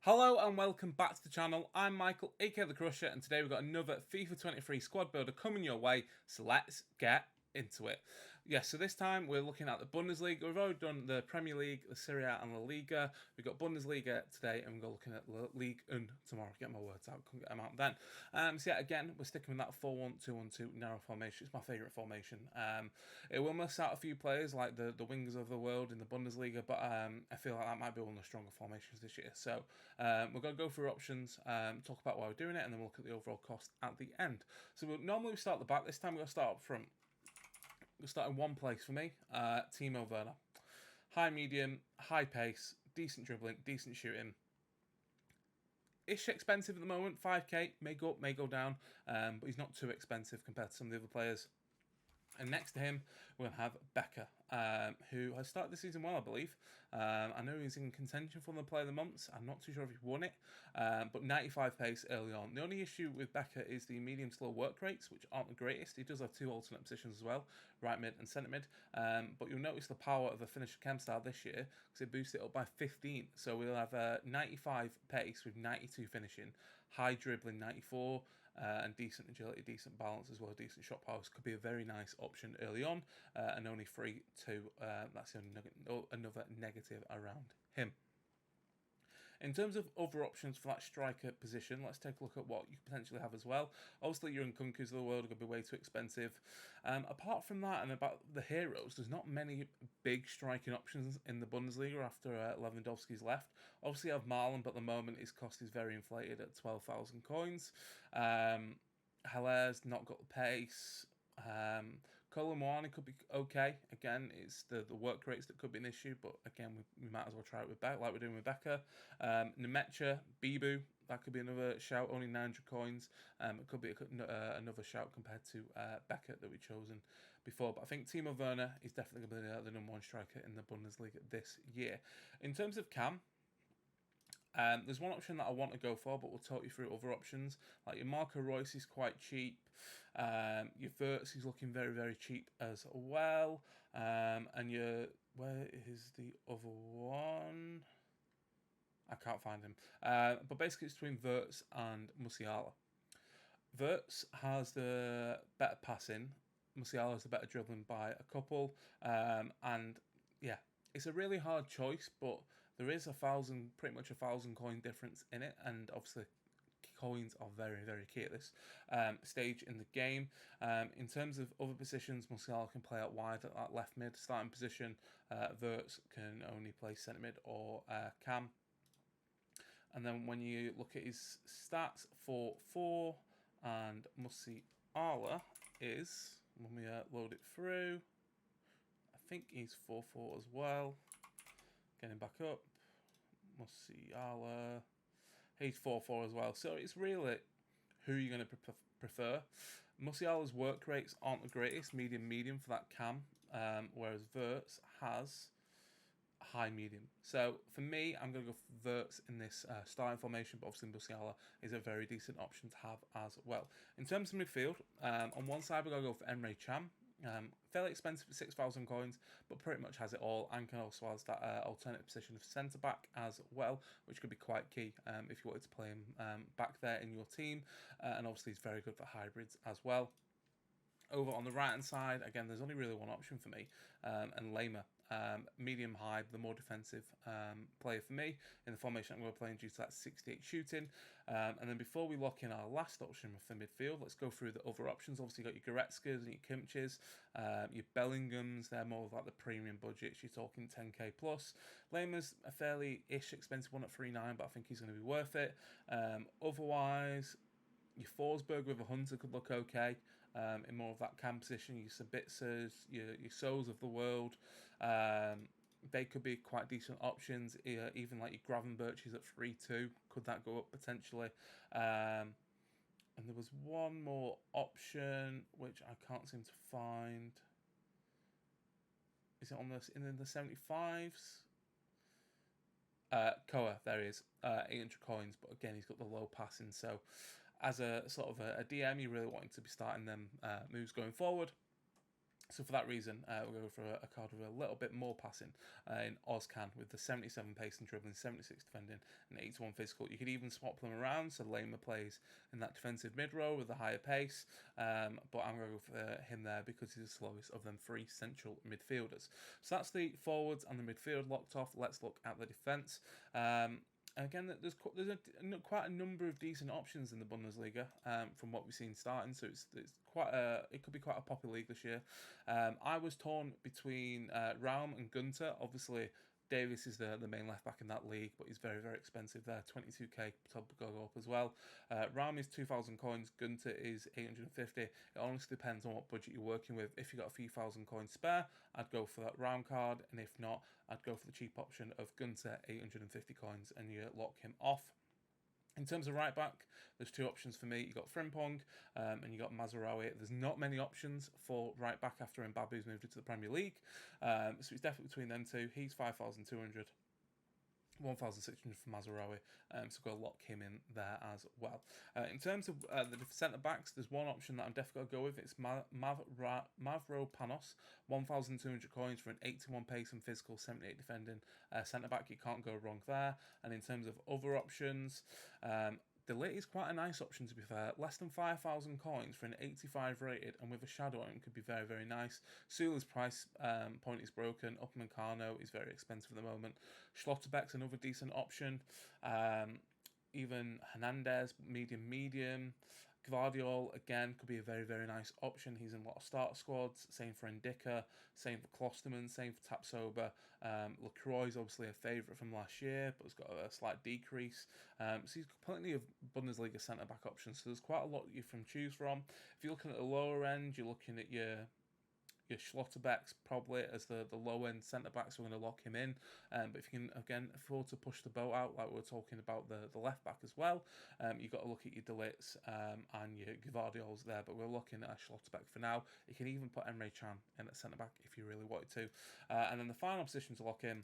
Hello and welcome back to the channel. I'm Michael, aka the Crushxr, and today we've got another FIFA 23 squad builder coming your way, so let's get into it. Yes, so this time we're looking at the Bundesliga. We've already done the Premier League, the Serie A and La Liga. We've got Bundesliga today and we're looking at La Ligue 1 tomorrow. Get my words out, couldn't get them out then. So yeah, again, we're sticking with that 4-1-2-1-2 narrow formation. It's my favourite formation. It will miss out a few players like the wingers of the world in the Bundesliga, but I feel like that might be one of the stronger formations this year. So we're going to go through options, talk about why we're doing it, and then we'll look at the overall cost at the end. So normally we start at the back. This time we're going to start up front. We'll start in one place for me, Timo Werner. High medium, high pace, decent dribbling, decent shooting. Ish expensive at the moment, 5k, may go up, may go down, but he's not too expensive compared to some of the other players. And next to him, we'll have Becker, who has started the season well, I believe. I know he's in contention for the Player of the Month. I'm not too sure if he won it, but 95 pace early on. The only issue with Becker is the medium-slow work rates, which aren't the greatest. He does have two alternate positions as well, right mid and centre mid. But you'll notice the power of the finisher chem style this year, because it boosts it up by 15. So we'll have 95 pace with 92 finishing, high dribbling 94, and decent agility, decent balance as well, decent shot powers. Could be a very nice option early on, and only 3-2. That's the only another negative around him. In terms of other options for that striker position, let's take a look at what you potentially have as well. Obviously, your Nkunkus of the world are going to be way too expensive. Apart from that and about the heroes, there's not many big striking options in the Bundesliga after Lewandowski's left. Obviously, you have Marlon, but at the moment his cost is very inflated at 12,000 coins. Haller's not got the pace. Colomwani could be okay. Again, it's the work rates that could be an issue, but again, we might as well try it with Becker, like we're doing with Becker. Nemecha, Bibu, that could be another shout, only 900 coins. It could be another shout compared to Becker that we've chosen before. But I think Timo Werner is definitely going to be the number one striker in the Bundesliga this year. In terms of Cam, there's one option that I want to go for, but we'll talk you through other options. Like your Marco Reus is quite cheap. Your Verts is looking very, very cheap as well. And your, where is the other one? I can't find him. But basically it's between Verts and Musiala. Verts has the better passing. Musiala has the better dribbling by a couple. And yeah, it's a really hard choice, but there is pretty much a 1,000 coin difference in it, and obviously coins are very, very key at this stage in the game. In terms of other positions, Musiala can play out wide at that left mid starting position. Verts can only play centre mid or cam. And then when you look at his stats, 4-4, and Musiala is, when we load it through, I think he's 4-4 as well. Getting back up. Musiala. He's 4-4 as well. So it's really who you're going to prefer. Musiala's work rates aren't the greatest. Medium for that cam. Whereas Verts has high medium. So for me, I'm going to go for Verts in this starting formation, but obviously Musiala is a very decent option to have as well. In terms of midfield, on one side we're going to go for Emre Can. Fairly expensive at 6,000 coins, but pretty much has it all, and can also has that alternative position of centre back as well, which could be quite key if you wanted to play him back there in your team. And obviously he's very good for hybrids as well. Over on the right hand side, again, there's only really one option for me, and Lema. Medium high, the more defensive player for me in the formation I'm going to play due to that 68 shooting. And then before we lock in our last option for midfield, let's go through the other options. Obviously, you've got your Goretzkas and your Kimchis, your Bellinghams. They're more of like the premium budgets. You're talking 10k plus. Lema's a fairly expensive one at 3.9, but I think he's going to be worth it. Otherwise, your Forsberg with a Hunter could look okay in more of that cam position. Your Sabitzers, your Souls of the world, they could be quite decent options. Even like your Gravenberch is at 3.2. Could that go up potentially? And there was one more option which I can't seem to find. Is it on this in the 75s? Koa, there he is. 800 coins, but again he's got the low passing, so as a sort of a DM, you're really wanting to be starting them moves going forward. So for that reason, we'll go for a card with a little bit more passing in Ozcan with the 77 pace and dribbling, 76 defending, and 81 physical. You could even swap them around, so Lema plays in that defensive mid row with a higher pace, but I'm going to go for him there because he's the slowest of them three central midfielders. So that's the forwards and the midfield locked off. Let's look at the defence. Again, there's quite a number of decent options in the Bundesliga from what we've seen starting. So it's it could be quite a popular league this year. I was torn between Raum and Gunter. Obviously, Davis is the main left back in that league, but he's very, very expensive there. 22k top go up as well. Raum is 2,000 coins. Gunter is 850. It honestly depends on what budget you're working with. If you got a few thousand coins spare, I'd go for that Raum card, and if not, I'd go for the cheap option of Gunter, 850 coins, and you lock him off. In terms of right back, there's two options for me. You got Frimpong and you got Mazraoui. There's not many options for right back after Mbabu's moved into the Premier League, so it's definitely between them two. He's 5,200. 1,600 for Mazraoui, so go lock him in there as well. In terms of the centre backs, there's one option that I'm definitely going to go with. It's Mavropanos, 1,200 coins for an 81 pace and physical, 78 defending centre back. You can't go wrong there. And in terms of other options, De Ligt is quite a nice option, to be fair. Less than 5,000 coins for an 85 rated and with a shadow on could be very, very nice. Sula's price point is broken. Upamecano is very expensive at the moment. Schlotterbeck's another decent option. Even Hernandez, medium. Gvardiol, again, could be a very, very nice option. He's in a lot of starter squads. Same for Ndicka, same for Klosterman, same for Tapsoba. Lacroix is obviously a favourite from last year, but has got a slight decrease. So he's got plenty of Bundesliga centre-back options. So there's quite a lot you can choose from. If you're looking at the lower end, you're looking at your Schlotterbecks probably as the low end centre backs. We're going to lock him in, but if you can again afford to push the boat out, like we were talking about the left back as well, you've got to look at your De Ligts and your Gvardiols there. But we're looking at a Schlotterbeck for now. You can even put Emre Can in at centre back if you really wanted to, and then the final position to lock in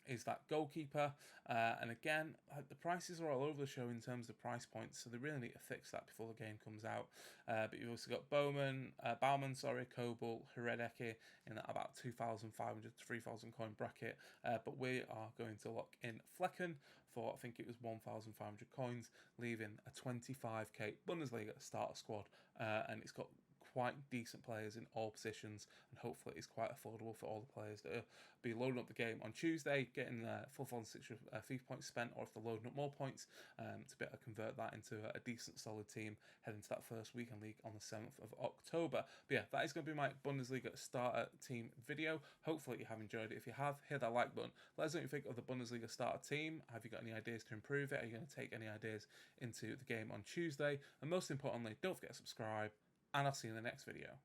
is that goalkeeper, and again the prices are all over the show in terms of price points, so they really need to fix that before the game comes out. But you've also got Baumann, Kobel, Hradecki in that about 2,500 to 3,000 coin bracket, but we are going to lock in Flecken for I think it was 1,500 coins, leaving a 25k Bundesliga starter squad, and it's got quite decent players in all positions, and hopefully it's quite affordable for all the players that are be loading up the game on Tuesday, getting 4,600 FIFA points spent, or if they're loading up more points, to be able to convert that into a decent solid team heading to that first weekend league on the 7th of October. But yeah, that is going to be my Bundesliga starter team video. Hopefully you have enjoyed it. If you have, hit that like button. Let us know what you think of the Bundesliga starter team. Have you got any ideas to improve it? Are you going to take any ideas into the game on Tuesday? And most importantly, don't forget to subscribe, and I'll see you in the next video.